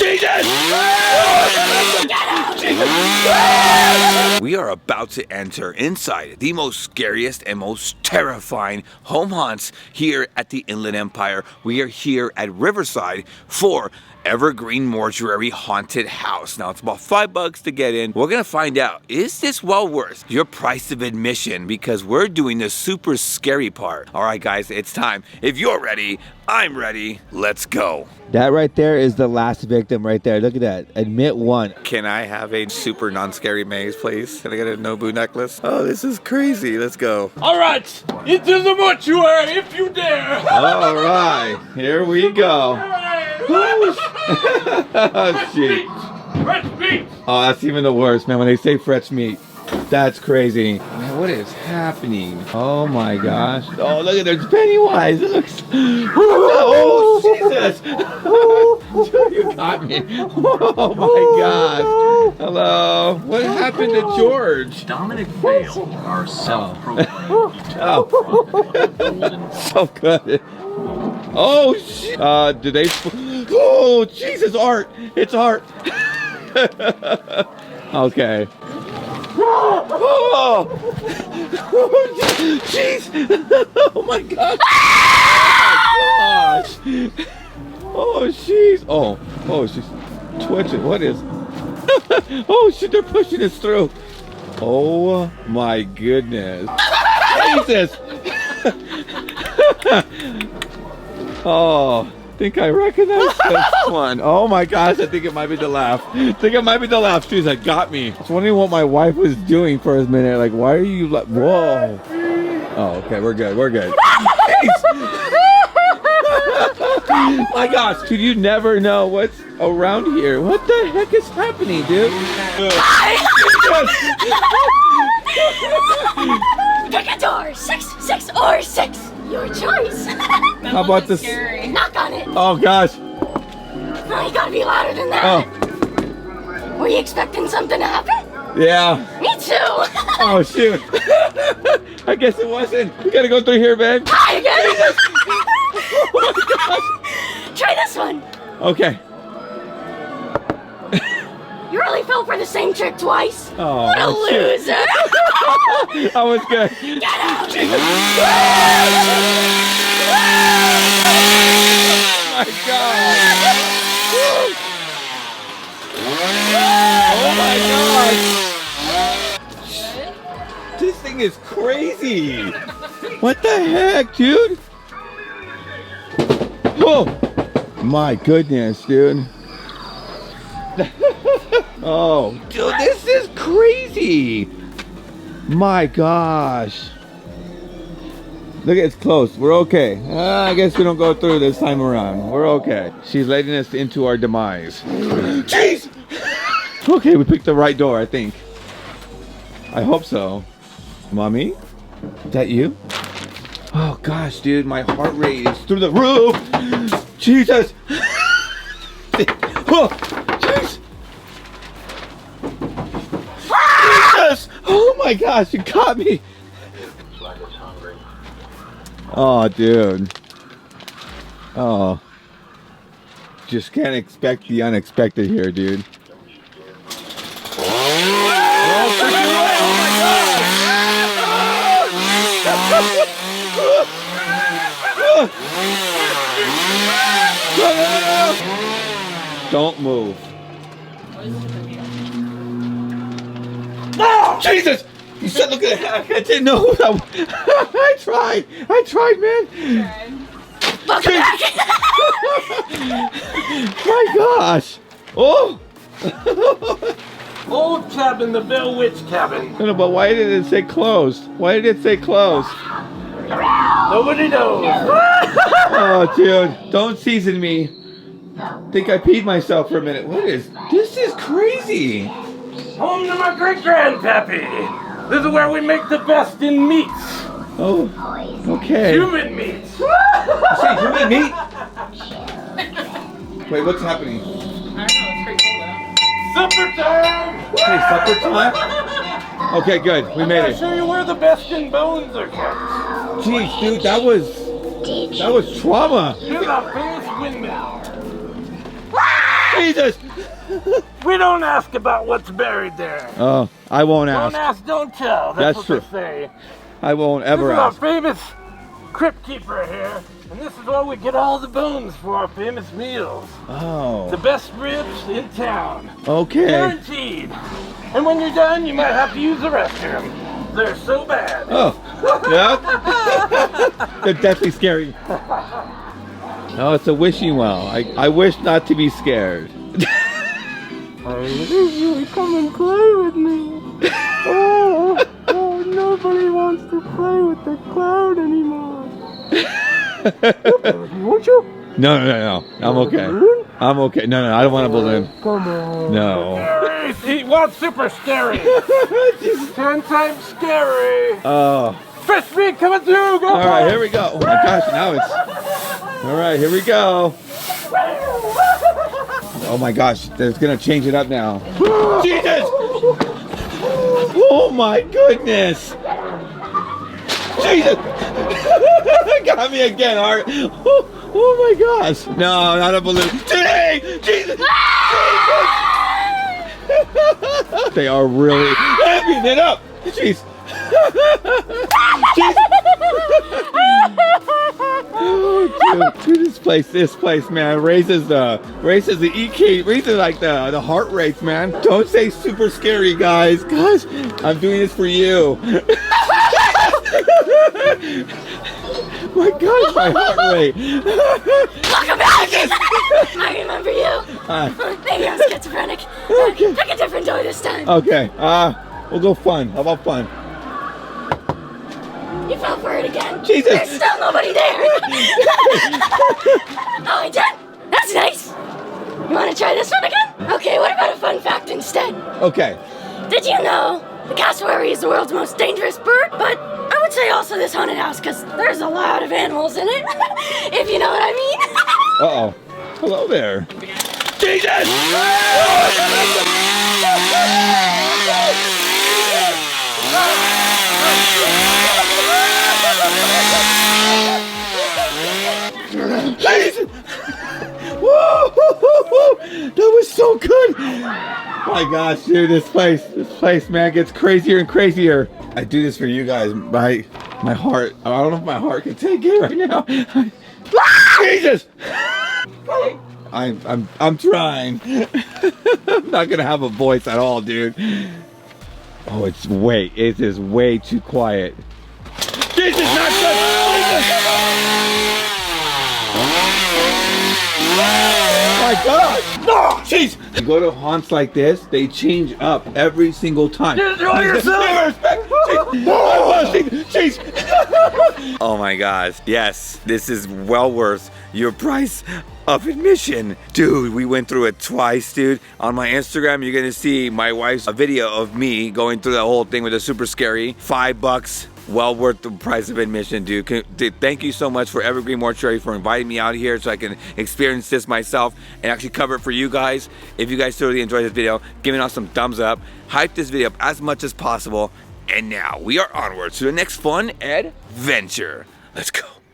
Jesus! We are about to enter inside the most scariest and most terrifying home haunts here at the Inland Empire. We are here at Riverside for Evergreen Mortuary Haunted House. Now, it's about $5 to get in. We're gonna find out, is this well worth your price of admission? Because we're doing the super scary part. All right, guys, it's time. If you're ready, I'm ready. Let's go. That right there is the last victim right there. Look at that. Admit one. Can I have a super non-scary maze, please? Can I get a Nobu necklace? Oh, this is crazy. Let's go. All right, into the mortuary if you dare. All right, here we go. Oh, shit. Fresh meat. Oh, that's even the worst, man. When they say fresh meat, that's crazy. Man, what is happening? Oh my gosh. Oh, look at there's Pennywise. It looks. Oh, Jesus. You got me. Oh my gosh. Hello. What happened to George? Dominic Vale, our self-proclaimed. Oh. So good. Oh, shit. Did they? Oh, Jesus, Art. It's Art. Okay. Oh, jeez. Oh, my God. Oh, my gosh. Oh, jeez. Oh, she's twitching. What is? Oh, shit, they're pushing us through. Oh, my goodness. Jesus. Oh, I think I recognize this one. Oh my gosh, I think it might be the laugh. Jeez, that got me. I was wondering what my wife was doing for a minute. Like, why are you like, whoa. Oh, okay, we're good. My gosh, dude, you never know what's around here. What the heck is happening, dude? Pick a door, 6, 6, or 6. Your choice. How about this? Scary. Knock on it. Oh gosh. Oh, you gotta be louder than that. Oh. Were you expecting something to happen? Yeah. Me too. Oh shoot. I guess it wasn't. We gotta go through here, babe. Hi again. Oh my gosh. Try this one. Okay. You really fell for the same trick twice. Oh, what a loser. I was good. Get out. Oh my God. Oh my God. This thing is crazy. What the heck, dude? Oh my goodness, dude. Oh, dude, this is crazy. My gosh. Look, it's close. We're okay. I guess we don't go through this time around. We're okay. She's letting us into our demise. Jeez. Okay, we picked the right door, I think. I hope so. Mommy? Is that you? Oh gosh, dude, my heart rate is through the roof. Jesus. Oh, jeez. Jesus. Oh my gosh, you caught me. Oh, dude. Oh. Just can't expect the unexpected here, dude. Don't move. No! Jesus! You said, look at that. I didn't know who that was. I tried, man. Welcome back. My gosh. Oh. Old cabin, the Bell Witch cabin. No, but why did it say closed? Why did it say closed? Nobody knows. Oh, dude. Don't season me. I think I peed myself for a minute. What is... This is crazy. Home to my great-grandpappy. This is where we make the best in meats. Oh, okay. Human meats. You say human meat? Wait, what's happening? I don't know, it's pretty cool though. Supper time! Hey, supper time? Okay, good. We made I'll it. show you where the best in bones are kept. Jeez, dude, that was trauma. To the famous windmill. Jesus! We don't ask about what's buried there. Oh, I won't Don't ask. ask, don't tell. That's what true. they say. I won't This ever is our ask. famous crypt keeper here, and this is where we get all the bones for our famous meals. The Oh, best ribs in town, okay. guaranteed. And when you're done, you might have to use the restroom. They're so bad. Oh, yeah. They're definitely scary. Oh, it's a wishing well. I wish not to be scared. You come and play with me. Oh, nobody wants to play with the clown anymore. Won't you? No. I'm okay. I'm okay. No, I don't want a balloon. Come on. No. Scary. He wants super scary. 10 times scary. Oh. Fresh meat coming through. Go All right, for it. here we go. Oh my gosh, now it's. All right, here we go. Oh my gosh, they're gonna change it up now. Jesus! Oh my goodness! Jesus! Got me again, Art. Oh my gosh! No, not a balloon. Jesus! Jesus! They are really amping it up. Jeez. Oh, dude, this place, man, raises the EQ, raises like the heart rates, man. Don't say super scary, guys. Gosh, I'm doing this for you. My gosh, my heart rate. Welcome back! I remember you. Maybe I'm schizophrenic. Okay. Pick a different door this time. Okay, we'll go fun. How about fun? You fell for it again. Jesus. There's still nobody there. Oh, I did? That's nice. You want to try this one again? Okay, what about a fun fact instead? Okay. Did you know the cassowary is the world's most dangerous bird? But I would say also this haunted house, because there's a lot of animals in it, if you know what I mean. Uh-oh. Hello there. Jesus! Jesus! Woo! That was so good! My gosh, dude, this place, man, gets crazier and crazier. I do this for you guys. My heart, I don't know if my heart can take it right now. Jesus! I'm trying. I'm not gonna have a voice at all, dude. Oh, it is way too quiet. Jesus, not good! My God! No! Jeez! You go to haunts like this, they change up every single time. Enjoy yourself! Jeez! Oh my gosh. Yes, this is well worth your price of admission. Dude, we went through it twice, dude. On my Instagram, you're gonna see my wife's video of me going through that whole thing with the super scary. $5. Well worth the price of admission, dude. Thank you so much for Evergreen Mortuary for inviting me out here so I can experience this myself and actually cover it for you guys. If you guys totally enjoyed this video, give it some thumbs up. Hype this video up as much as possible. And now we are onwards to the next fun adventure. Let's go.